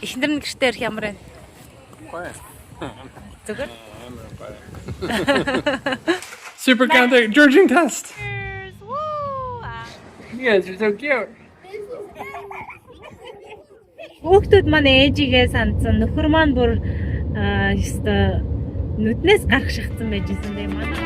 Эхнэр нь гэртээ ирэх ямар байна? Гоё. Зүгээр. Super counter Georgian test. Woo! You guys are so cute. Хүүхдүүд маань ээжигээ сандсан. Нөхөр маань бүр ёстой нүднээс гарах шахсан байж исэн дээ манай.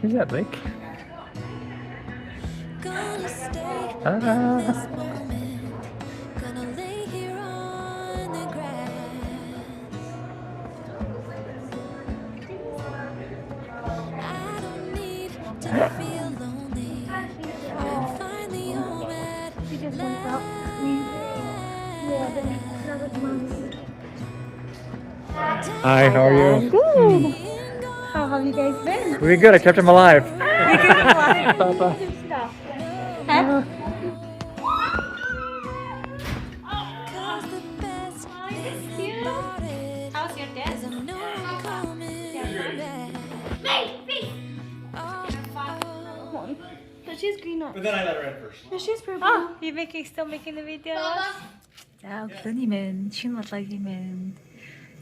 Is that lake? Hi, how are you? Good. How have you guys been? Really good. I kept him alive. Papa. Huh? How's your dad? She's green up. But then I let her in first. No, she's purple. Oh, you still making the videos? За өглөөний мэн, шинэ болгогийн мэн.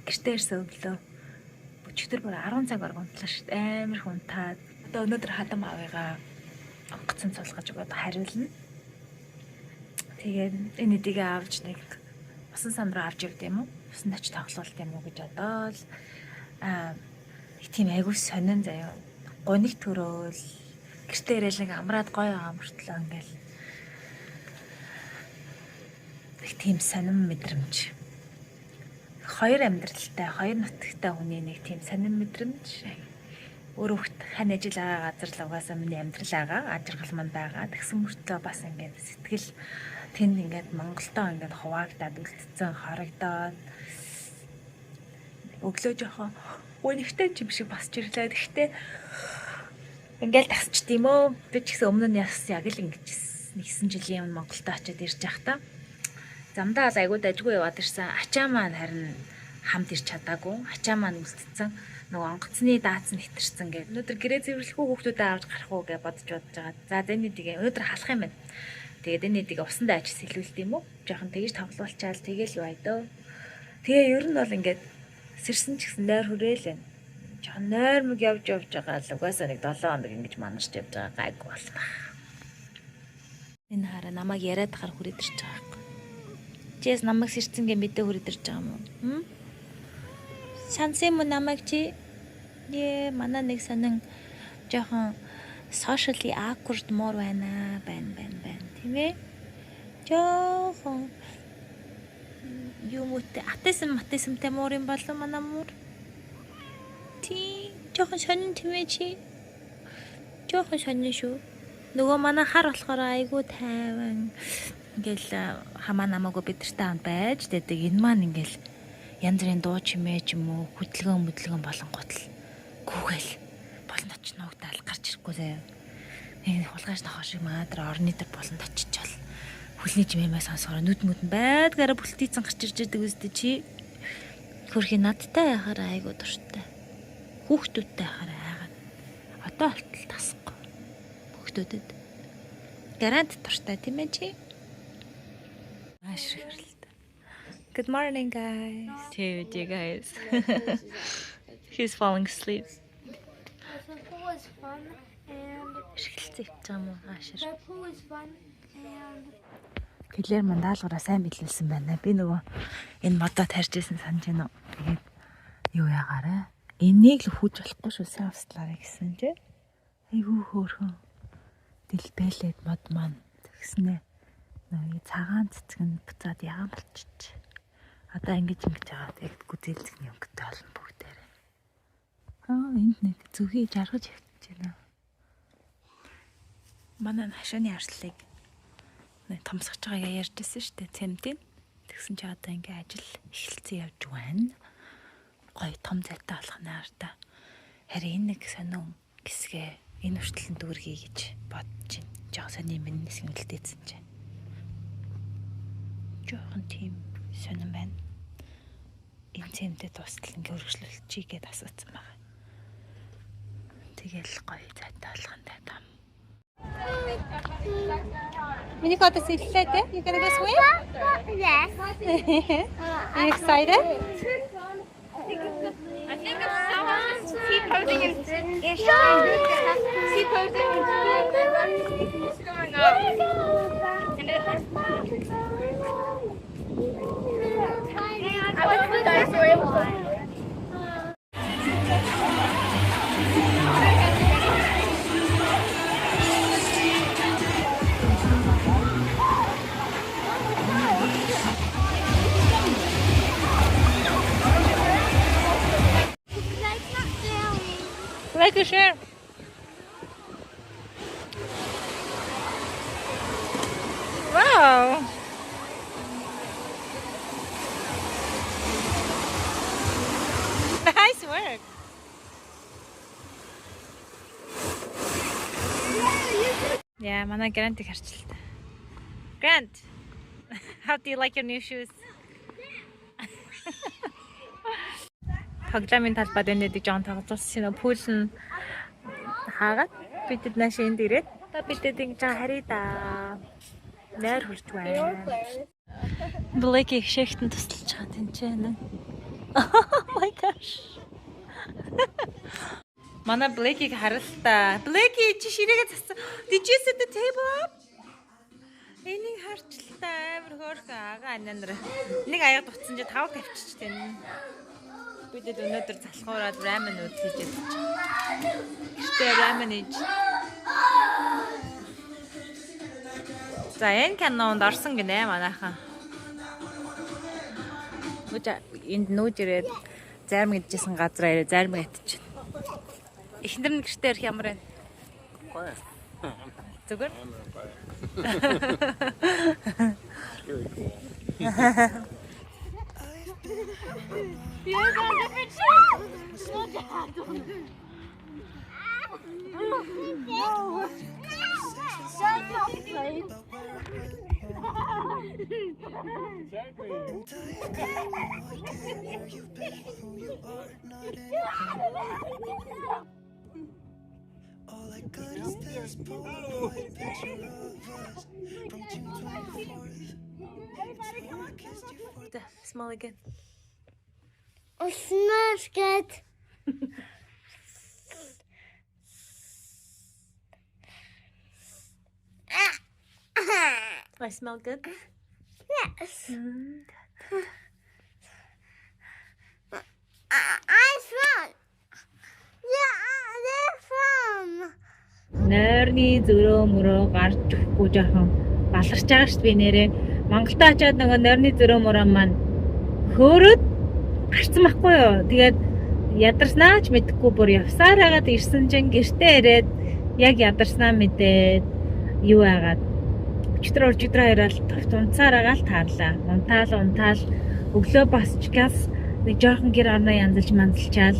Гэртээ ирсэн өглөө. Өчигдөр бүр 10 цаг оргонтлаа шүү дээ. Амар хунтаад. Одоо өнөөдөр хадам авыгаа онгоцон цулгаж өгөөд хариулна. Тэгээд энэ эдийг авч нэг усан сан руу авч явд юм уу? Усан тач тоглолт юм уу гэж бодоод их тийм айгүй сонин заяа. Гоник төрөөл гэртээ ирээл нэг амраад гоё байгаа мөртлөө ингээл их тийм сонин мэдрэмж. Хоёр амьдралтай, хоёр нутагтай хүний нэг тийм сонин мэдрэмж. Өөр хөлт хань ажил байгаа газар л угаасаа миний амьдрал байгаа, ажиргал манд байгаа. Тэгсэн мөртлөө бас ингээд сэтгэл тэнд ингээд Монголдоо ингээд хуваагдаад үлдсэн харагдаад өглөө жоохон өнөхтэй юм шиг босч ирлээ. Гэхдээ ингээл тасч тийм үү. Би ч гэсэн өмнө нь яс яг л ингэж 9 жилийн өмнө Монголд очиод ирж байхдаа замдаа л айгуу дажгүй яваад ирсэн. Ачаа маань харин хамт ирч чадаагүй. Ачаа маань үлдсэн. Нөгөө онгоцны даацсан хитэрсэн гэдэг. Өнөөдөр гэрээ зэвэрлэхүү хүүхдүүдэд авч гарах уу гэж бодож байгаа. За энэ нэдийг өнөөдөр халах юм байна. Тэгээд энэ нэдийг усандаа ажиж сэлүүлт юм уу? Жохон тэгж тоглуулчаал тэгэл юу айдөө. Тэгээ ер нь бол ингээд сэрсэн ч гэсэн нойр хүрээл байна. Жохон нойр мөг явж байгаа л угаасаа нэг 7 хоног ингэж манарч явж байгаа гайг боллоо. Энэ хараа намайг яриад хар хүрээд ирж байгаа юм. Чээс намайг сэрцэнгээ мэдээ хүрээд ирж байгаа юм уу? Сансан юм намайг чи? Манай нэг сонин жоохон socially awkward мор байна. Тийм ээ? Жоохон юм үүтэй атисмтай мор юм болов манай мор. Тий, жоохон сонин тийм ээ чи? Жоохон сонин шүү. Нөгөө манай хар болохоор айгуу тайван ингээл хамаа намаагүй бидэртэй хамт байж дэдэг. Энэ маань ингээл янз бүрийн дуу чимээ ч юм уу хөдөлгөөн болон гутал гүүгээл болон очно угдаал гарч ирэхгүй заяа. Нэг хулгайч нохоо шиг маадар орны дээр болон очичвал хүлний чимээ сонсохоор нүд нь байдгаараа бүлтийцэн гарч ирж байгаа үстэй чи хөрхийн надтай яхаар айгуу дуртай. Хүүхдүүдтэй яхаар айгаад одоо болтол тасахгүй. Хүүхдүүдэд гарант дуртай тийм ээ чи? Good morning, guys. Dude, you guys. He's falling asleep. The pool was fun and the pool was fun and Гэлэр мандаалгаараа сайн бидлүүлсэн байна. Би нөгөө энэ модоо тарьж исэн санаж байна. Тэгээд юу ягаарэ? Энийг л хүүж болохгүй шүү сайн ууслаарай гэсэн чи. Айгуу хөөрхөн. Дэлбэлээд мод маань тэгснэ. Нөгөө цагаан цэцэг нь буцаад ягаан болчих. Одоо ингэж байгаа яг гүзээлзэгний өнгөтэй олон бүгдээрээ. Энд нэг зүгийг жаргаж явчихж байна. Манай хашааны арслыг томсгож байгаагаа ярьжсэн шүү дээ. Цэмтийн. Тэгсэн чи одоо ингээ ажил эхэлсэн явж байна. Гоё том зайтай болох наар та. Харин энэ нэг сонин хэсгээ энэ хүртэл дүүргий гэж бодож байна. Жоо сони миннес ингэлтэйсэн чинь. Жохон тийм сонирн байна. Энэ цемтэй тусдал ингээ өргөжлөлчихье гэдээ асуусан байна. Тэгэл гоё зайтай болгонтэй том. Миний код сэллээ те? You gonna go swim? Yes. Are you excited? I think if someone T-posing and T-posing is going up. And I like the dinosaur. Like to share. Wow. Nice work. Yeah, манай Grant-ийг харч л та. Grant, how do you like your new shoes? Тоглоомын талбайд өнөдөө жоон тоглосон. Пүүл нь хаагаад бидэд нааш энд ирээд та бидэд ингэж харъя да. Нойр хурж байна. Блэки шэхтэн тусалж байгаа тэнцэнэ. Oh my gosh. Манай Блэкийг харал та. Блэки чи ширээгээ зассан. Did you set the table up? Энийг харч л та амар хөөрхөн ага анандар. Нэг аяга дуцсан чи 5 тавьчих тань. Бидэд өнөөдөр залхуураад рамен үзэж идэж. Гэртээ рамен ээж. За энэ кинонд орсон гинэ манайхан. Үгүй энд нүүж ирээд зарим идчихсэн газраа ирээ зарим ятчих. Эхнэр нь гэртээ ирэх ямар байна? Quiet. Зүгээр. Very cool. You guys got a different shoe? No, Dad. No. Shut up, please. All I got is this Polaroid picture of us from June 24th. I kissed you for Small again. It smells good. I smell good. Yes. I smell. Yeah, they're from. Нойрны зөрөө мөрөө гарч өгөхгүй жоохон баларч байгаа шүү дээ би нэрээ. Монголд очиод нөгөө нойрны зөрөө мөрөө маань хөөрөд гарцсан байхгүй юу. Тэгээд ядарснаа ч мэдэхгүй бүр явсаар хагаад ирсэн чинь гэртээ ирээд яг ядарснаа мэдээд юу агаад өчтөр хараал унцаар агаал таарлаа. Унтаал өглөө босч газ нэг жоохон гэр орноо янзалж манзалчаал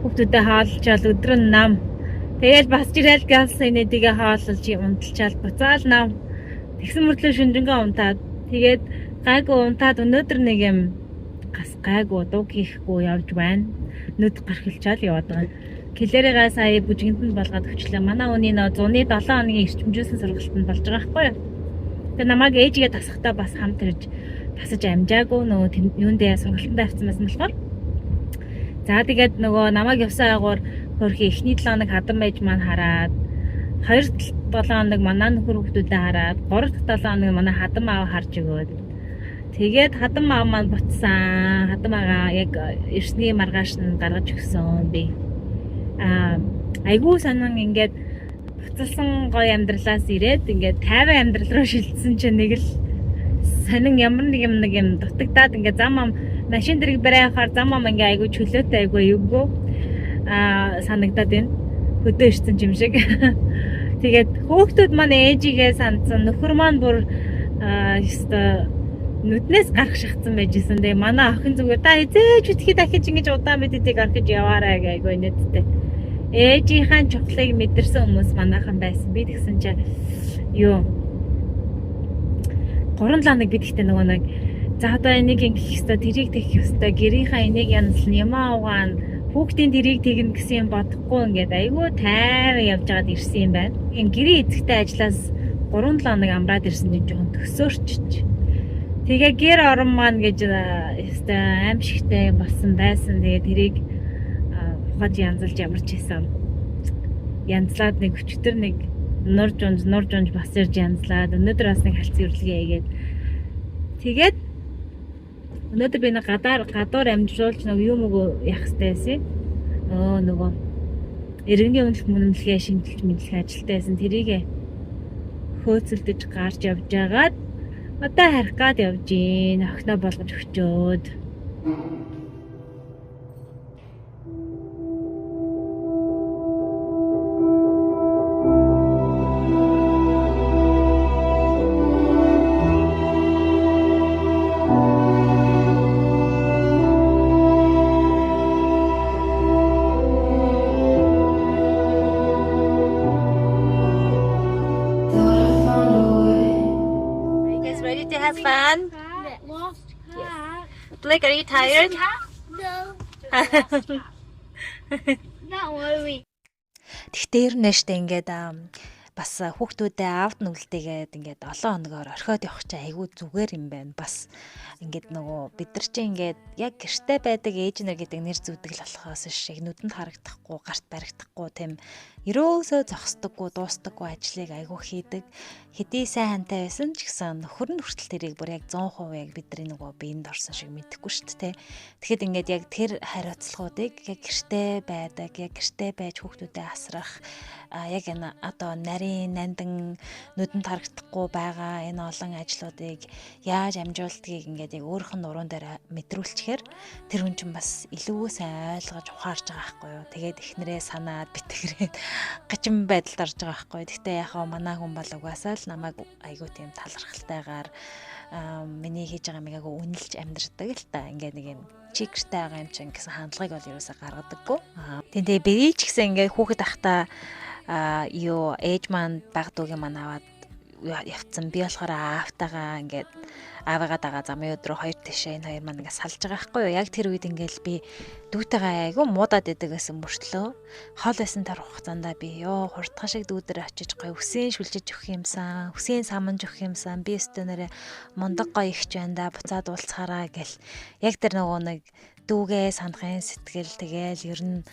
хүүхдүүдэд хаалчаал өдөр нь нам. Тэгэл бас жирэл газ энэдигээ хаалж унталчаал буцаал нам. Тэгсэн мөртлөө шүнжэнгээ унтаад тэгээд гайгүй унтаад өнөөдөр нэг юм гас гайгүй дуу хийхгүй явж байна. Нүд гархилчаал яваад байгаа. Килэрээ сая бүжигэнд нь болгоод өчлөө. Манай үний нөө 107 хоногийн эрчимжүүлсэн сургалтанд болж байгаа байхгүй юу? Тэгээ намайг ээжигээ тасахтаа бас хамт ирж тасаж амжаагүй нөгөө юундээ сургалтанд авсан байсан болохоор. За тэгээд нөгөө намайг явсан агуур хөрхи эхний 7 хоног хадан байж маань хараад 2 7 хоног манай нөхөр хүүхдүүдэд хараад 3 7 хоног манай хадан маав харж өгөөд тэгээд хадан маав маань буцсан. Хадан маага яг эрсний маргааш нь гаргаж өгсөн би. Айгуу санан ингээд буцалсан гоё амьдралаас ирээд ингээд 50 амьдрал руу шилжсэн чинь нэг л сонин ямар нэг юм дутагдаад ингээд зам машин дэрэг барай авахаар зам ингээд айгуу чөлөөтэй айгуу юугүй санагдаад байна. Хөдөө ирсэн юм шиг. Тэгээд хүүхдүүд маань ээжигээ сандсан. Нөхөр маань бүр ёстой нүднээс гарах шахсан байжсэн. Тэгээ манай охин зүгээр та эзэж битгий дахиж ингэж удаан мэддэг аргиж яваарай гайгүй нэдтэй. ээжийнхаа чухлыг мэдэрсэн хүмүүс манайхан байсан. Би тэгсэн чинь юу 3-7 хоног бид ихтэй нөгөө нэг за одоо энийг ингэх ёстой, тэрийг тэгэх ёстой, гэрийнхаа энийг янзлна, ямаа угаана, хүүхдийн тэрийг тэгнэ гэсэн юм бодохгүй ингээд айгүй тайван явж байгаад ирсэн юм байна. Гэрийн эзэгтэй ажлаас 3-7 хоног амраад ирсэн чинь жоохон төсөөрчж. Тэгээ гэр орон маань гэж ёстой аимшигтай болсон байсан. Тэгээ тэрийг ухаж янзалж ямарч хийсэн. Янзлаад нэг өчтөр нэг нурж унж бас ирж янзлаад өнөөдөр бас нэг халцсан урилгээ хийгээд тэгээд өнөөдөр би нэг гадуур амжуулж нэг юм уу явах хэрэгтэй байсан. Нөгөө иргэний үнэлгээ шинжилж мэдлэх ажилтай байсан. Тэрийг хөөцөлдөж гарч явж байгаад одоо харих гад явж гин. Охиноо болгож өгчөөд. Ready to have fun? Lost cat. Blake, are you tired? No. Not worry. Тэгтээ ер нь нэштэй ингээд бас хүүхдүүдээ аавд нүгэлтэйгээд ингээд 7 хоногоор орхиод явах чинь айгүй зүгээр юм байна. Бас ингээд нөгөө бид нар чинь ингээд яг гэрте байдаг ээж нар гэдэг нэр зүвдэг л болохоос шиг нүдэнд харагдахгүй, гарт баригдахгүй тийм ерөөсөө зогсдоггүй, дуустдаггүй ажлыг айгүй хийдэг. Хэдий сайн хантай байсан ч гэсэн нөхөр нь хүртэл тэрийг бүр яг 100% яг бидний нөгөө биеинд орсон шиг мэдэхгүй шүү дээ. Тэгэхэд ингээд яг тэр хариуцлагуудыг яг гэрте байдаг, яг гэрте байж хүүхдүүдэд асрах яг энэ одоо нарийн нандин нүдэнд харагдахгүй байгаа энэ олон ажлуудыг яаж амжуулдгийг ингээд яг өөрийнх нь нуруунд дээр мэдрүүлчихээр тэр хүн чинь бас илүү сайн ойлгож ухаарч байгаа байхгүй юу. Тэгээд эхнэрээ санаад битгэрээд гажим байдалд орж байгаа байхгүй. Гэхдээ яхаа манай хүн бол угаасаа л намайг айгүй тийм талархалтайгаар миний хийж байгаа мэгаагүй үнэлж амьдрдаг л та. Ингээд нэг юм чигэртэй байгаа юм чинь гэсэн хандлагыг бол ерөөсөй гаргадаггүй. Тэгээ би ч гэсэн ингээд хүүхэд ахта юу ээж маань баг дүүгийн маань аваад явцсан. Би болохоор аавтайгаа ингээд аавыгаа дагаа замын өдрөө хоёр тишээ энэ хоёр маань ингээд салж байгаа байхгүй юу. Яг тэр үед ингээд би дүүтэйгээ айгүй муудаад идэг гэсэн мөртлөө хол байсан тар хугацаанд би хурдхан шиг дүүдэр очиж гоё үсийн шүлжиж өгөх юмсан, үсийн саманж өгөх юмсан. Би өстөнөрөө мундаг гоё ихч байна да буцаад уулзахаараа гэл яг тэр нөгөө нэг дүүгээ санахын сэтгэл тэгээл ер нь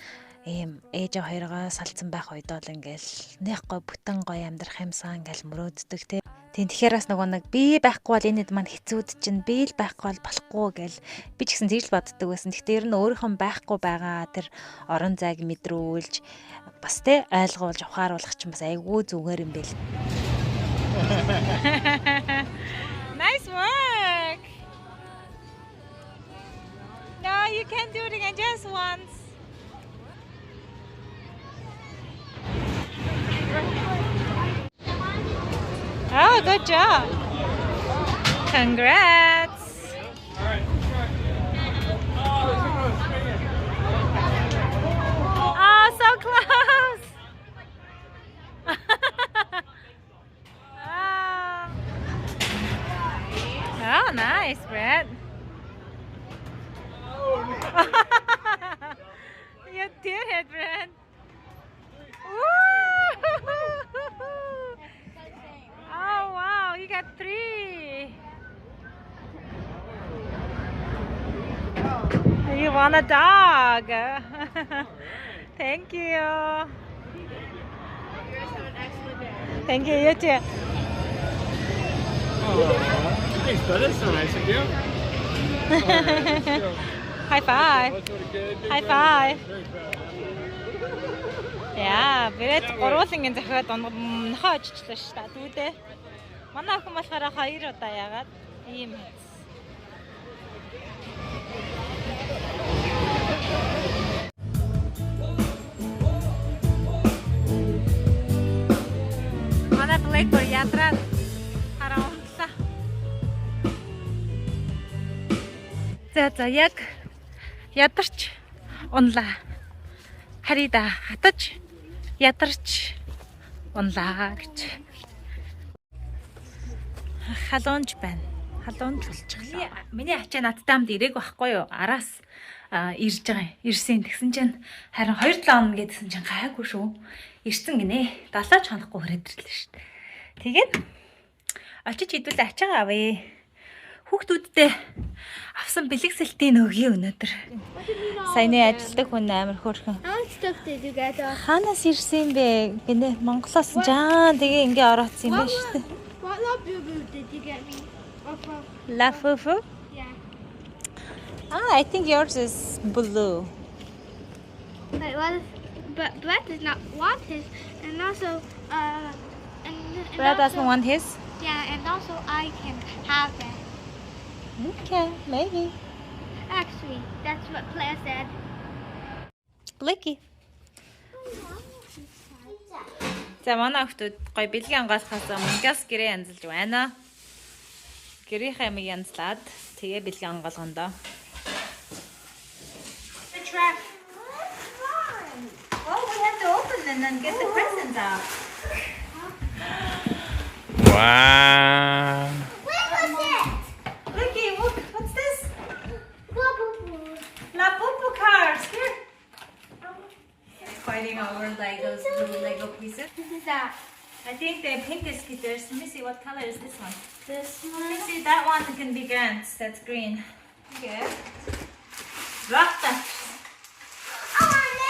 ийм ээж хоёроо салцсан байх үед бол ингээл нэг гой бүтэн гоё амьдрах юмсан ингээл мөрөөддөг тий. Тэгэхээр бас нөгөө нэг би байхгүй бол энэ хэд маань хэцүүд чинь би л байхгүй бол болохгүй гэл би ч гэсэн тэгж боддог байсан. Гэхдээ ер нь өөрийнхөө байхгүй байгаа тэр орон зайг мэдрүүлж бас тий ойлгуулж ухааруулах чинь бас айгүй зүгээр юм бэл. Nice work. No, you can't do it again just once. Oh, good job. Congrats. Oh, so close. Oh, nice, Brett. You did it, Brett. Oh wow, you got 3. You want a dog? Thank you. Thank you, you too. Thanks, bud. That's so nice of you. High five. High five. Яа, бэрээд гурвуулангийн захиад нохоо оччихлаа шүү дээ. Дүүдээ. Манай охин болохоор 2 удаа яагаад ийм хэвс. Манай Blake бүр ядраад хараа унтлаа. За яг ядарч унлаа. Харида хатаж ядарч унлаа гэж. Халуунж байна. Халуунж болчихлоо. Миний ачаа надтай хамт ирээг байхгүй юу? Араас ирж байгаа. Ирсэн. Тэгсэн чинь харин 2-7 хоног гэдсэн чинь гайгүй шүү. Ирсэн гинэ. 7 хоноггүй хүрээд ирлээ шүү дээ. Тэгээд очиж идвэл ачаагаа авъя. Хүүхдүүдтэй авсан бэлэгсэлтийн өгье өнөөдөр. Саяны ажилдаг хүн амар хөөрхөн. Ханаас ирсэн бэ? Гинэ Монголоос жаа тэгээ ингээ ороодсон юм байна шүү дээ. What labubu did you get me? Lafufu? Yeah. I think yours is blue. Wait, what is? But Brett does not want his, and also, Brad doesn't want his? Yeah, and also I can have that. Okay, maybe. Actually, that's what Claire said. Blicky. За манай хүмүүс гоё бэлгийн ангаалахаас мангас гэрээ янзалж байна. Гэрийнхээ амиг янзлаад тэгээ бэлгийн ангаалгандаа. The trap. Oh, we have to open them and get the presents out. Wow. What was it? Blicky, what's this? Labubu. Labubu cars. Here. Fighting over Legos, blue Lego pieces. This is that. I think the pink is skitters. Let me see what color is this one. This Let one. me see that one can be Grant's. That's green. Okay. Rasta.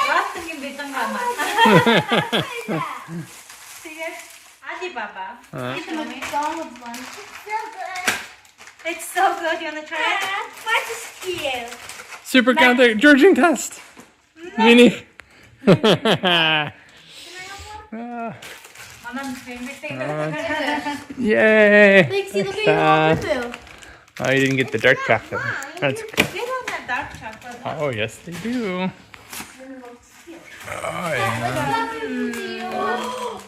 Rasta can be Tangama. See it? Alibaba. It's the McDonald's one. It's so good. You wanna try it? What's this cute? Super counter Georgian test. Mini. Anam's favorite thing. Yay. Like, see, look That's at sad. your Labubu. Oh, you didn't get the dark chocolate. That's They don't have dark chocolate. Oh, yes, they do. Oh, yeah.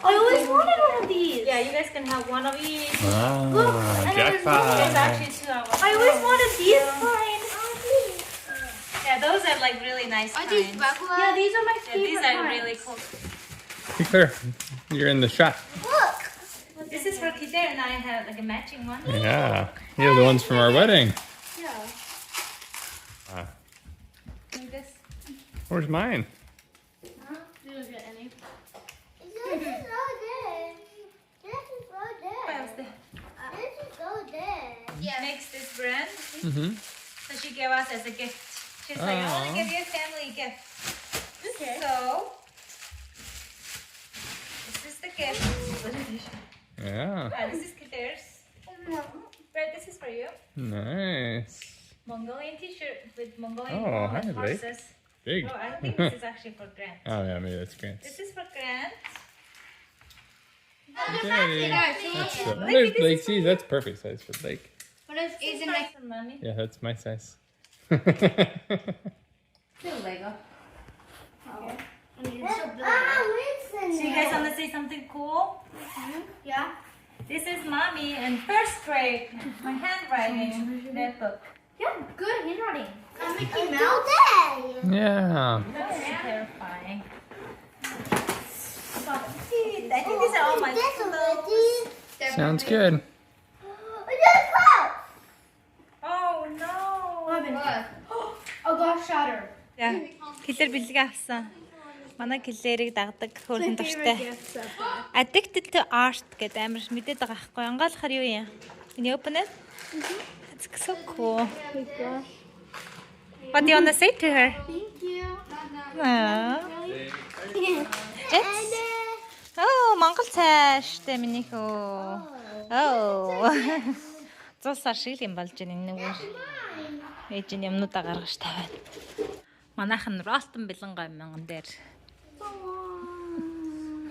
I always wanted one of these. Yeah, you guys can have one of each. Oh, There's jackpot. actually 2 of them. I always wanted these kinds. Yeah, those are like really nice Are kinds. these regular? Yeah, these are my Yeah, favorite these are kinds. really cool. Be clear. You're in the shot. Look. This is for Kider and I have like a matching one. Yeah. You're the ones from our wedding. Yeah. Like this. Where's mine? You don't get any. This is so good. This is so What else good. there? This is so good. Yeah. Makes this brand. Mm-hmm. So she gave us as a gift. She's like, I want to Aw. give you a family gift. Okay. So, this is the gift. Yeah. This is Kider's. Brad, this is for you. Nice. Mongolian t-shirt with Mongolian Oh, and hi, Blake. horses. Big. Oh, I think this is actually for Grant. Oh, yeah, maybe that's Grant's. This is for Grant. Daddy. guys, That's see? so, there's Blake. See, that's perfect size for Blake. What is This is for Mommy. Yeah, that's my size. Still Lego. It's so big. So you guys want to say something cool? Yeah. This is Mommy in first grade. My handwriting. That book. Yeah, good handwriting. Mickey Do Mouse. that. Yeah. That's terrifying. I think these are all my This clothes. is Sounds good. Oh no. Oh gosh, shattered. За, Киллер бэлгээ авсан. Манай Киллерийг дагдаг хөөрхөн дуртай. Addicted to art гэдэг амар мэдээд байгаа байхгүй. Ангаалахаар юу юм? Can you open it? It's so cool. What do you want to say to her? Thank you. Aww. It's... Oh, Монгол цай штэ миний хөө. Oh. 100 сар шиг юм болж байна энэ нүгээр. Ээжийн юмнуудаа гаргаж тавиад. Манайхан Ролтон бэлэн гомон дээр.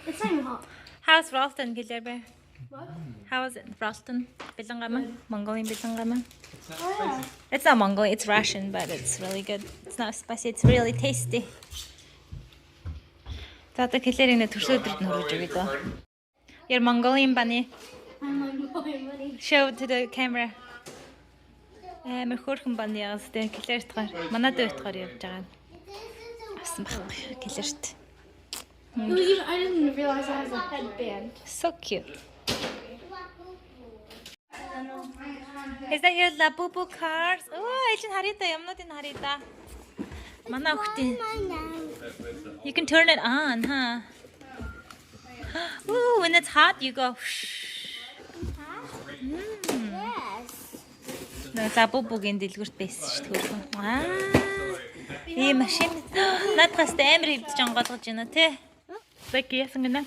It's not even hot. How's Ralston, Gilbert? What? How is it, Ralston? Bilangaman? Mongolian bilangaman? Oh yeah. It's not Mongolian, it's Russian, but it's really good. It's not spicy, it's really tasty. Tata Killerine Tushudrit Norujigo. Your Mongolian bunny. I'm like, oh, money. Show to the camera. Мөхөрхөн баны ягс тэ Киллер тгаар. Манад өтгаар явж байгаа. авсан байхгүй гэлэрт. I didn't realize it has a headband. So cute. Is that your Labubu cars? Oh, ээлжин харъя да юмнуудыг харъя да. Манай охтын. You can turn it on, huh? Ooh, when it's hot, you go. Yes. Labubuгийн дэлгүрт байсан шүү дээ. Аа. Ийм машин надгаас амар хөвдөж онгоолгож байна те. Like яасан гэнэ?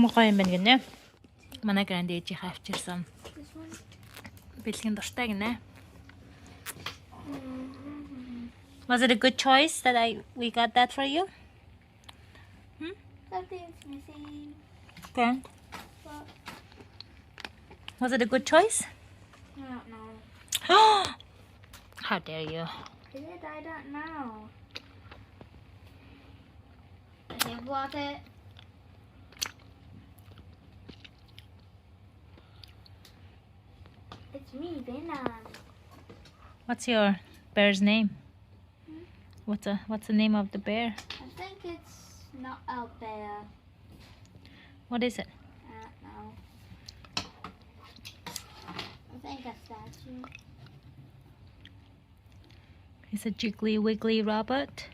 Мохой юм байна гэнэ. Манай гранд ээжи хавчирсан. Бэлгийн дуртай гэнэ. Was it a good choice that we got that for you? Something's missing. Okay. Was it a good choice? I don't know. How dare you? I don't know. I can't block it. It's me, Venom. What's your bear's name? What's the name of the bear? I think it's not out there. What is it? I don't know. I think a statue. It's a jiggly wiggly robot.